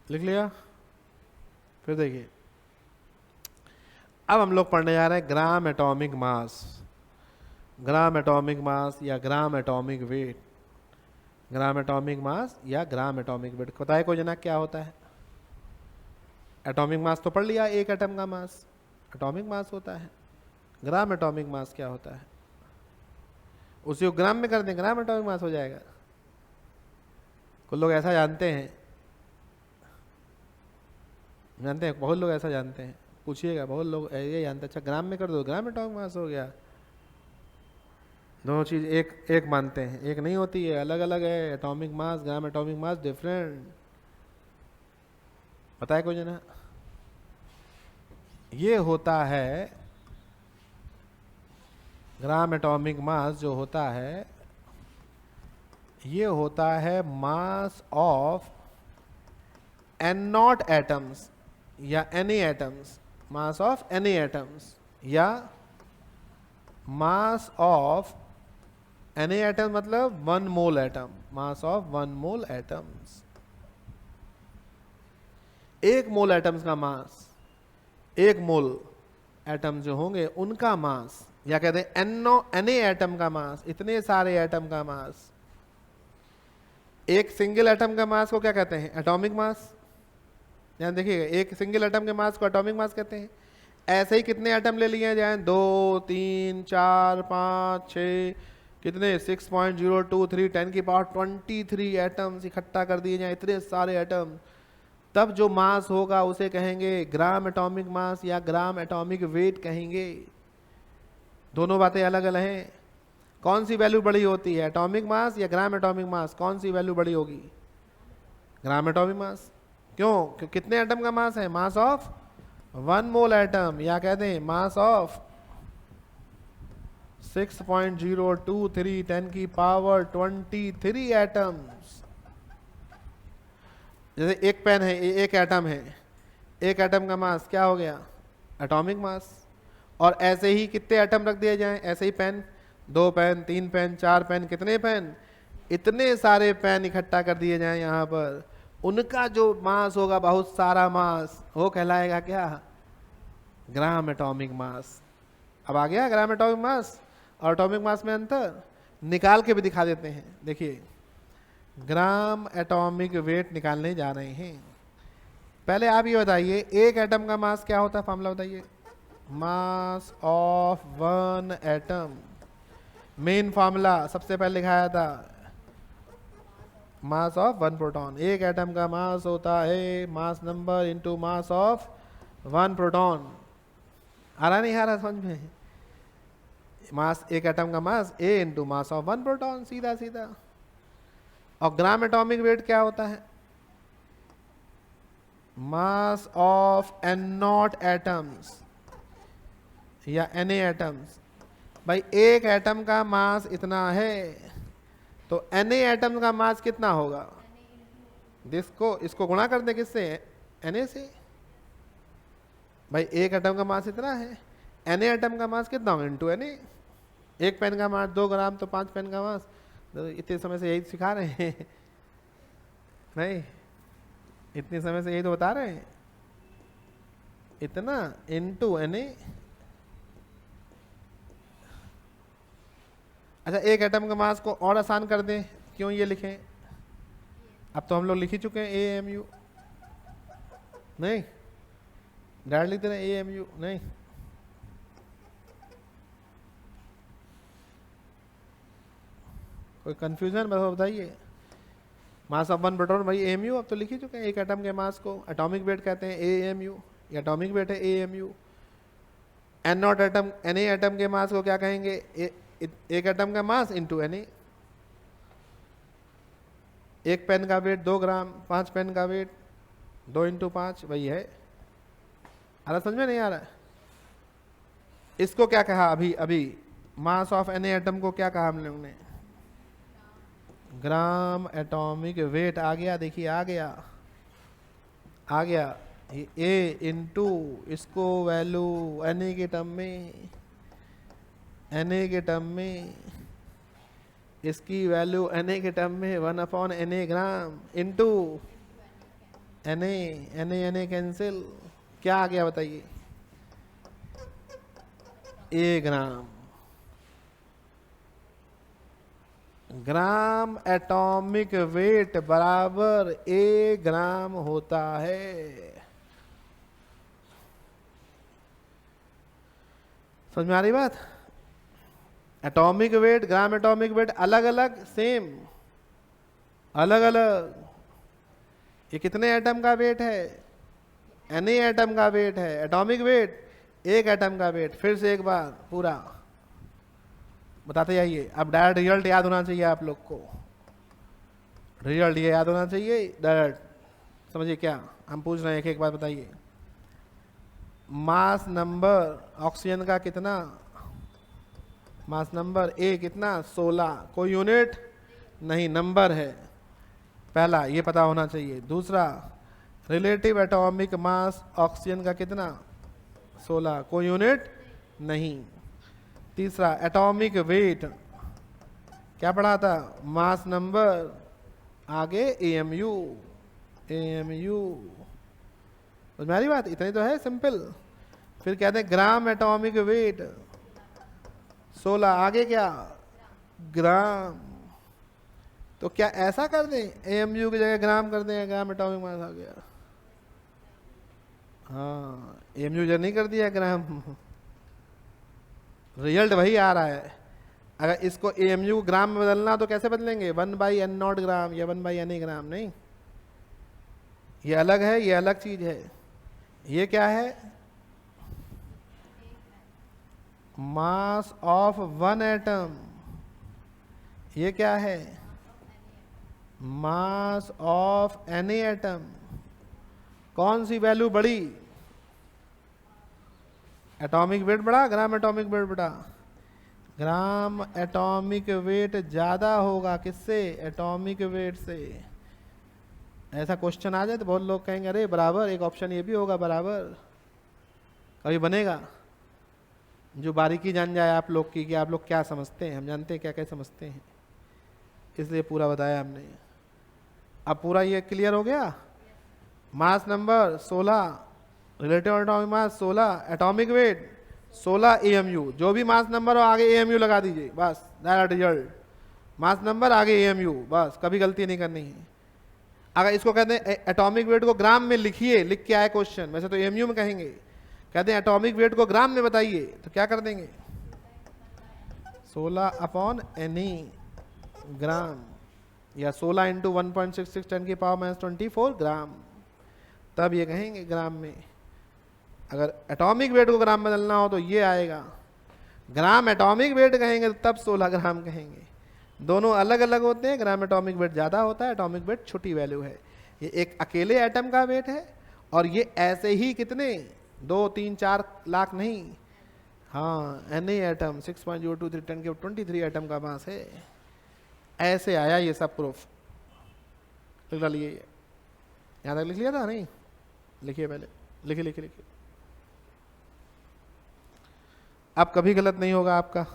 लिख लिया। फिर देखिए, अब हम लोग पढ़ने जा रहे हैं gram atomic mass. Gram atomic mass या ग्राम atomic wait, gram atomic mass या ग्राम एटॉमिक वेट। बताए कोई जना क्या होता है? एटॉमिक मास तो पढ़ लिया, एक एटम का मास एटॉमिक मास होता है। ग्राम एटॉमिक मास क्या होता है? उसी को ग्राम में कर दें, ग्राम एटॉमिक मास हो जाएगा। कुछ लोग ऐसा जानते हैं, जानते हैं, बहुत लोग ऐसा जानते हैं, पूछिएगा, बहुत लोग ये जानते हैं, अच्छा ग्राम में कर दो ग्राम एटॉमिक मास हो गया। दोनों चीज एक एक मानते हैं, एक नहीं होती है, अलग अलग है। Atomic mass, gram atomic mass different. पता है कोई जना? ये होता है ग्राम एटॉमिक मास, जो होता है ये होता है mass of N naught atoms या any atoms, mass of any atoms या मास ऑफ एनी एटम, मतलब 1 mole atom, mass of 1 mole atoms. 1 mole atoms का मास, 1 मोल एटम जो होंगे उनका मास, या कहते हैं एनी एटम का मास, इतने सारे एटम का मास। एक सिंगल एटम का मास को क्या कहते हैं? Atomic mass. ध्यान देखिएगा, एक सिंगल एटम के मास को एटॉमिक मास कहते हैं। ऐसे ही कितने एटम ले लिए जाए? 2, 3, 4, 5, 6, कितने? 6.023 10 की पावर 23 एटम्स इकट्ठा कर दिए जाए, इतने सारे एटम, तब जो मास होगा उसे कहेंगे ग्राम एटॉमिक मास या ग्राम एटॉमिक वेट कहेंगे। दोनों बातें अलग अलग हैं। कौन सी वैल्यू बड़ी होती है, एटॉमिक मास या ग्राम एटॉमिक मास? कौन सी वैल्यू बड़ी होगी? Gram atomic mass. क्यों? कितने एटम का मास है? मास ऑफ 1 मोल एटम, या कहते हैं मास ऑफ 6.023 10 की पावर 23 एटम्स। जैसे एक पेन है, एक एटम है, एक एटम का मास क्या हो गया? Atomic mass. और ऐसे ही कितने एटम रख दिए जाएं? ऐसे ही पेन, 2 पेन, 3 पेन, 4 पेन, कितने पेन? इतने सारे पेन इकट्ठा कर दिए जाएं यहाँ पर, उनका जो मास होगा, बहुत सारा मास, वो कहलाएगा क्या? Gram atomic mass. अब आ गया ग्राम एटॉमिक मास और एटॉमिक मास में अंतर। निकाल के भी दिखा देते हैं, देखिए ग्राम एटॉमिक वेट निकालने जा रहे हैं। पहले आप ये बताइए, एक एटम का मास क्या होता है? फॉर्मूला बताइए। Mass of 1 atom, main formula सबसे पहले लिखाया था, मास ऑफ 1 प्रोटॉन। एक एटम का मास होता है mass number into mass of 1 proton. आ रहा नहीं आ रहा समझ में? मास, एक एटम का mass A into mass of 1 proton, सीधा सीधा। और ग्राम एटॉमिक वेट क्या होता है? Mass of N naught atoms या एनी एटम्स। भाई एक एटम का मास इतना है, तो एनी एटम का मास कितना होगा? इसको गुणा कर दे किससे? एन से। भाई एक एटम का मास इतना है, एनी एटम का मास कितना होगा? Into N. एक पेन का मास 2 ग्राम, तो 5 पेन का मास। तो इतने समय से यही सिखा रहे हैं नहीं, इतने समय से यही तो बता रहे हैं, इतना इंटू एन। अच्छा, एक एटम का मास को और आसान कर दें, क्यों ये लिखें? अब तो हम लोग लिख ही चुके हैं AMU, नहीं डायरेक्ट लिखते हैं AMU, नहीं कोई कंफ्यूजन बताइए। मास ऑफ 1 प्रोटॉन, भाई AMU अब तो लिख ही चुके हैं। एक एटम के मास को एटॉमिक वेट कहते हैं AMU, या एटॉमिक वेट है AMU। N naught atom, N A atom के मास को क्या कहेंगे? एक एटम का मास इंटू एनी। एक पेन का वेट 2 ग्राम, 5 पेन का वेट 2 इंटू 5, वही है। आ रहा समझ में? नहीं आ रहा? इसको क्या कहा अभी अभी? मास ऑफ एनी एटम को क्या कहा हम लोगों ने? ग्राम एटॉमिक वेट। आ गया, देखिए आ गया, आ गया। ए इंटू इसको वैल्यू एन के टर्म में, एन के टर्म में, इसकी वैल्यू एन के टर्म में 1/Na gram into Na cancel, क्या आ गया बताइए, ए ग्राम। ग्राम एटॉमिक वेट बराबर ए ग्राम होता है। समझ में आ रही बात? Atomic weight, gram atomic wait अलग अलग सेम, अलग अलग। ये कितने एटम का वेट है? Na एटम का वेट है। एटॉमिक वेट एक एटम का वेट। फिर से एक बार पूरा बताते जाइए। अब डायरेक्ट रिजल्ट याद होना चाहिए आप लोग को, रिजल्ट ये याद होना चाहिए डायरेक्ट। समझिए क्या हम पूछ रहे हैं, एक एक बात बताइए। मास नंबर ऑक्सीजन का कितना? मास नंबर ए कितना? 16। कोई यूनिट नहीं, नंबर है। पहला ये पता होना चाहिए। दूसरा, रिलेटिव एटॉमिक मास ऑक्सीजन का कितना? 16। कोई यूनिट नहीं। तीसरा, एटॉमिक वेट क्या पढ़ा था? मास नंबर आगे एएमयू, एएमयू। मेरी बात इतनी तो है, सिंपल। फिर कहते हैं ग्राम एटॉमिक वेट 16, आगे क्या? ग्राम। तो क्या ऐसा कर दें, एएमयू की जगह ग्राम कर दें, ग्राम एटॉमिक मास आ गया? हाँ, एएमयू जगह नहीं कर दिया ग्राम, रिजल्ट वही आ रहा है। अगर इसको एएमयू ग्राम में बदलना तो कैसे बदलेंगे? 1/n0 ग्राम या 1/na ग्राम? नहीं, ये अलग है, ये अलग चीज है। ये क्या है? Mass of one atom. ये क्या है? Mass of Na atom. कौन सी वैल्यू बड़ी? एटॉमिक वेट बड़ा, ग्राम एटॉमिक वेट बड़ा? ग्राम एटॉमिक वेट ज्यादा होगा किससे? एटॉमिक वेट से। ऐसा क्वेश्चन आ जाए तो बहुत लोग कहेंगे अरे बराबर, एक ऑप्शन ये भी होगा बराबर। कभी बनेगा? जो बारीकी जान जाए आप लोग की कि आप लोग क्या समझते हैं, हम जानते हैं क्या क्या समझते हैं, इसलिए पूरा बताया हमने। अब पूरा ये क्लियर हो गया। Mass number 16, relative atomic mass 16, atomic weight 16 AMU. जो भी मास नंबर हो आगे एएमयू लगा दीजिए, बस डायरेक्ट रिजल्ट। मास नंबर आगे एएमयू, बस कभी गलती नहीं करनी है। अगर इसको कहते हैं एटॉमिक वेट को ग्राम में लिखिए, लिख के आए क्वेश्चन, वैसे तो एएमयू में कहेंगे, कहते हैं एटॉमिक वेट को ग्राम में बताइए, तो क्या कर देंगे? 16/Na ग्राम, या 16 × 1.66 10 की पावर -24 ग्राम, तब ये कहेंगे ग्राम में। अगर एटॉमिक वेट को ग्राम में बदलना हो तो ये आएगा, ग्राम एटॉमिक वेट कहेंगे तो तब 16 ग्राम कहेंगे। दोनों अलग अलग होते हैं। ग्राम एटॉमिक वेट ज़्यादा होता है, एटॉमिक वेट छोटी वैल्यू है। ये एक अकेले एटम का वेट है, और ये ऐसे ही कितने 2, 3, 4 लाख नहीं, हाँ Na एटम 6.023 10 के 23 एटम का मास है। ऐसे आया ये सब प्रूफ। लिख डालिए, यहाँ तक लिख लिया था नहीं? लिखिए पहले, लिखिए लिखिए लिखिए। अब कभी गलत नहीं होगा आपका।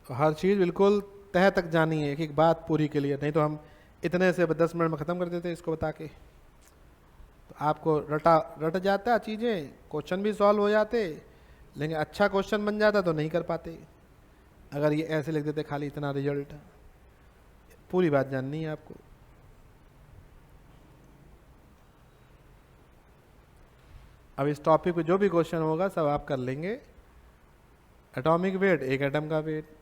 तो हर चीज़ बिल्कुल तह तक जानी है, एक एक बात पूरी क्लियर, नहीं तो हम इतने से 10 मिनट में ख़त्म कर देते इसको बता के। तो आपको रट जाता चीज़ें, क्वेश्चन भी सॉल्व हो जाते, लेकिन अच्छा क्वेश्चन बन जाता तो नहीं कर पाते अगर ये ऐसे लिख देते खाली इतना रिजल्ट। पूरी बात जाननी है आपको। अब इस टॉपिक पे जो भी क्वेश्चन होगा सब आप कर लेंगे। एटॉमिक वेट, एक एटम का weight.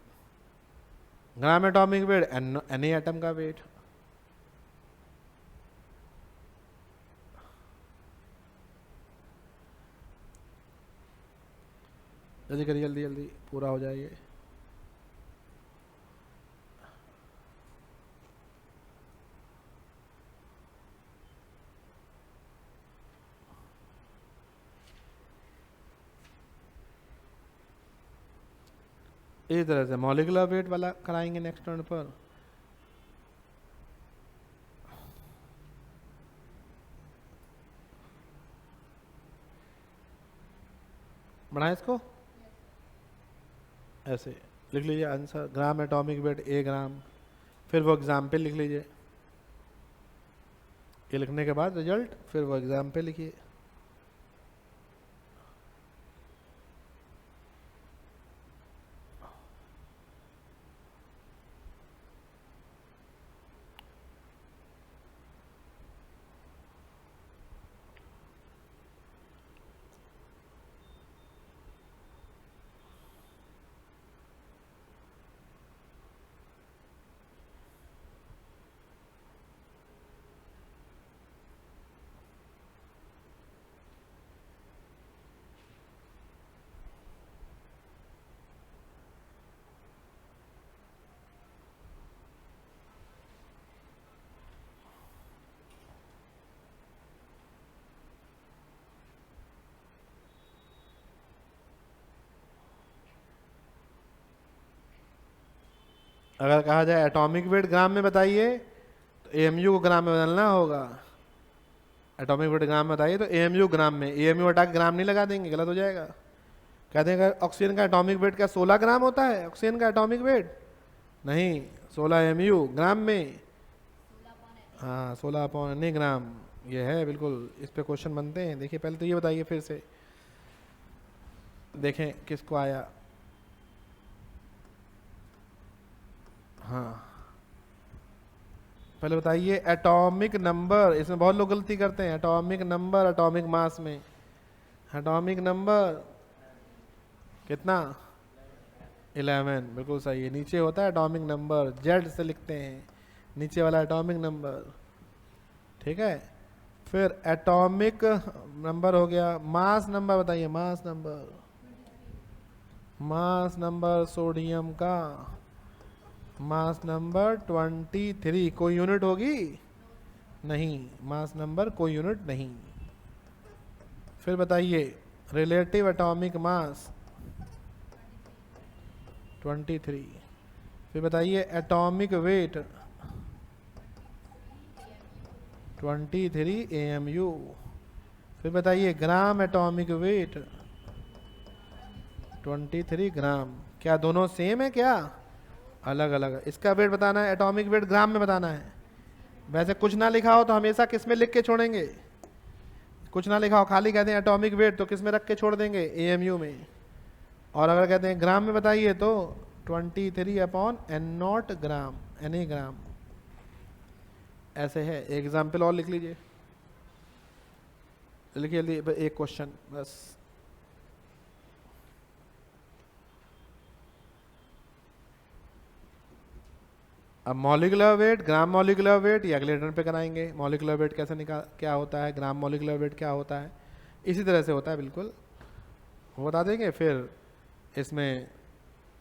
Gram atomic weight, N A atom का वेट। जल्दी करिए, जल्दी जल्दी पूरा हो जाइए। इस तरह से मॉलिक्यूलर वेट वाला कराएंगे नेक्स्ट टर्न पर। बढ़ाएं इसको, ऐसे लिख लीजिए आंसर, ग्राम एटॉमिक वेट ए ग्राम, फिर वो एग्जाम्पल लिख लीजिए। ये लिखने के बाद रिजल्ट, फिर वो एग्जाम्पल लिखिए। अगर कहा जाए एटॉमिक वेट ग्राम में बताइए तो एएमयू को ग्राम में बदलना होगा। एटॉमिक वेट ग्राम में बताइए तो एएमयू ग्राम में, एएमयू हटा के ग्राम नहीं लगा देंगे, गलत हो जाएगा। कहते हैं ऑक्सीजन का एटॉमिक वेट क्या 16 ग्राम होता है ऑक्सीजन का एटॉमिक वेट? नहीं, 16 एमयू ग्राम में। हाँ, 16/N ग्राम ये है बिल्कुल। इस पे क्वेश्चन बनते हैं। देखिए पहले तो ये बताइए, फिर से देखें किसको आया। हाँ, पहले बताइए एटॉमिक नंबर, इसमें बहुत लोग गलती करते हैं। एटॉमिक नंबर एटॉमिक मास में, एटॉमिक नंबर कितना? 11, बिल्कुल सही है। नीचे होता है एटॉमिक नंबर, जेड से लिखते हैं नीचे वाला एटॉमिक नंबर, ठीक है। फिर एटॉमिक नंबर हो गया। मास नंबर बताइए, मास नंबर, मास नंबर सोडियम का मास नंबर 23। कोई यूनिट होगी? नहीं, मास नंबर कोई यूनिट नहीं। फिर बताइए रिलेटिव एटॉमिक मास 23। फिर बताइए एटॉमिक वेट 23 AMU। फिर बताइए ग्राम एटॉमिक वेट 23 ग्राम। क्या दोनों सेम है क्या? अलग अलग। इसका वेट बताना है, एटॉमिक वेट ग्राम में बताना है। वैसे कुछ ना लिखा हो तो हमेशा किस में लिख के छोड़ेंगे? कुछ ना लिखा हो, खाली कहते हैं एटॉमिक वेट तो किस में रख के छोड़ देंगे? AMU में। और अगर कहते हैं ग्राम में बताइए तो 23/N0 ग्राम, NA ग्राम। ऐसे है। एग्जाम्पल और लिख लीजिए, लिखिए जल्दी, एक क्वेश्चन बस। अब molecular weight, gram molecular weight ये अगले टर्न पे कराएंगे। मॉलिक्यूलर वेट कैसे निकाल, क्या होता है, ग्राम मॉलिक्यूलर वेट क्या होता है, इसी तरह से होता है बिल्कुल, वो बता देंगे। फिर इसमें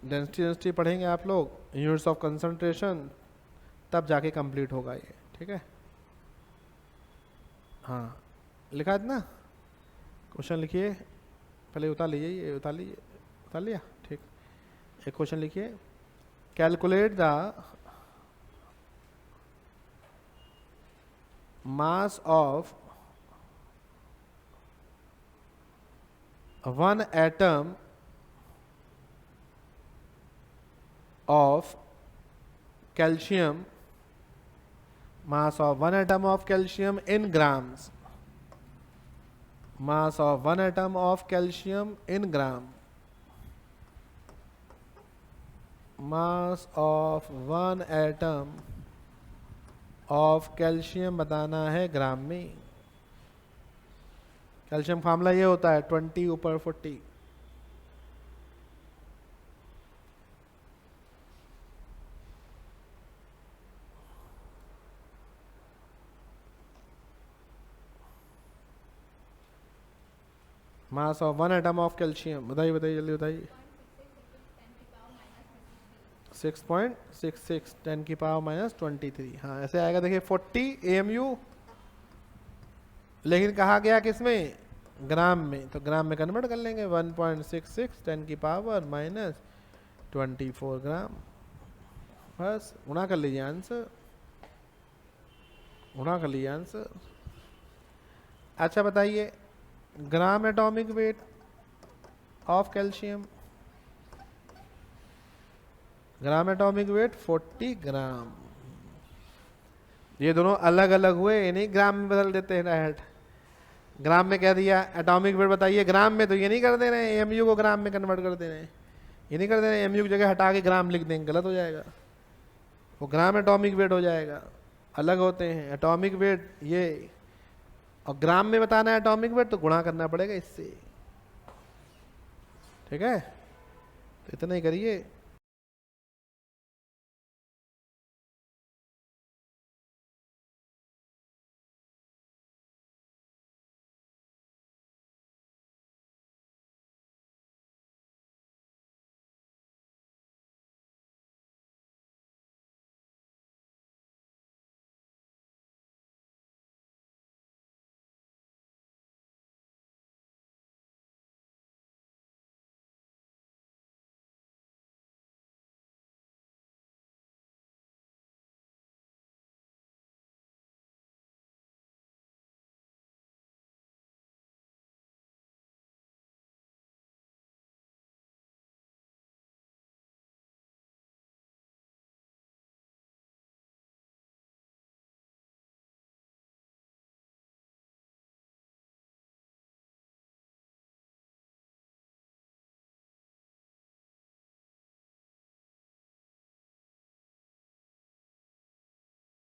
डेंसिटी पढ़ेंगे आप लोग, यूनिट्स ऑफ कंसंट्रेशन, तब जाके कंप्लीट होगा ये, ठीक है। हाँ, लिखा है ना? क्वेश्चन लिखिए, पहले उतार लीजिए, ये उतार लीजिए, उतार लिया, ठीक। एक क्वेश्चन लिखिए, calculate the mass of one atom of calcium, mass of one atom of calcium in grams, mass of one atom of calcium in gram, mass of one atom of calcium बताना है ग्राम में। Calcium formula ये होता है 20 ऊपर 40। मास of one atom of calcium, बताइए बताइए जल्दी बताइए। 6.66 10 की पावर माइनस 23। हाँ ऐसे आएगा, देखिए 40 AMU, लेकिन कहा गया किसमें, ग्राम में, तो ग्राम में कन्वर्ट कर लेंगे 1.66 10 की पावर माइनस 24 ग्राम, बस गुणा कर लीजिए आंसर, गुणा कर लीजिए आंसर। अच्छा बताइए ग्राम atomic weight of calcium, gram atomic wait 40 ग्राम। ये दोनों अलग अलग हुए, ये नहीं ग्राम में बदल देते हैं डायरेक्ट। ग्राम में कह दिया एटॉमिक वेट बताइए ग्राम में, तो ये नहीं कर दे रहे हैं AMU को ग्राम में कन्वर्ट कर दे रहे हैं, ये नहीं कर दे रहे हैं AMU की जगह हटा के ग्राम लिख देंगे, गलत हो जाएगा, वो ग्राम एटॉमिक वेट हो जाएगा। अलग होते हैं एटॉमिक वेट ये, और ग्राम में बताना है एटॉमिक वेट तो गुणा करना पड़ेगा इससे, ठीक है, तो इतना ही करिए।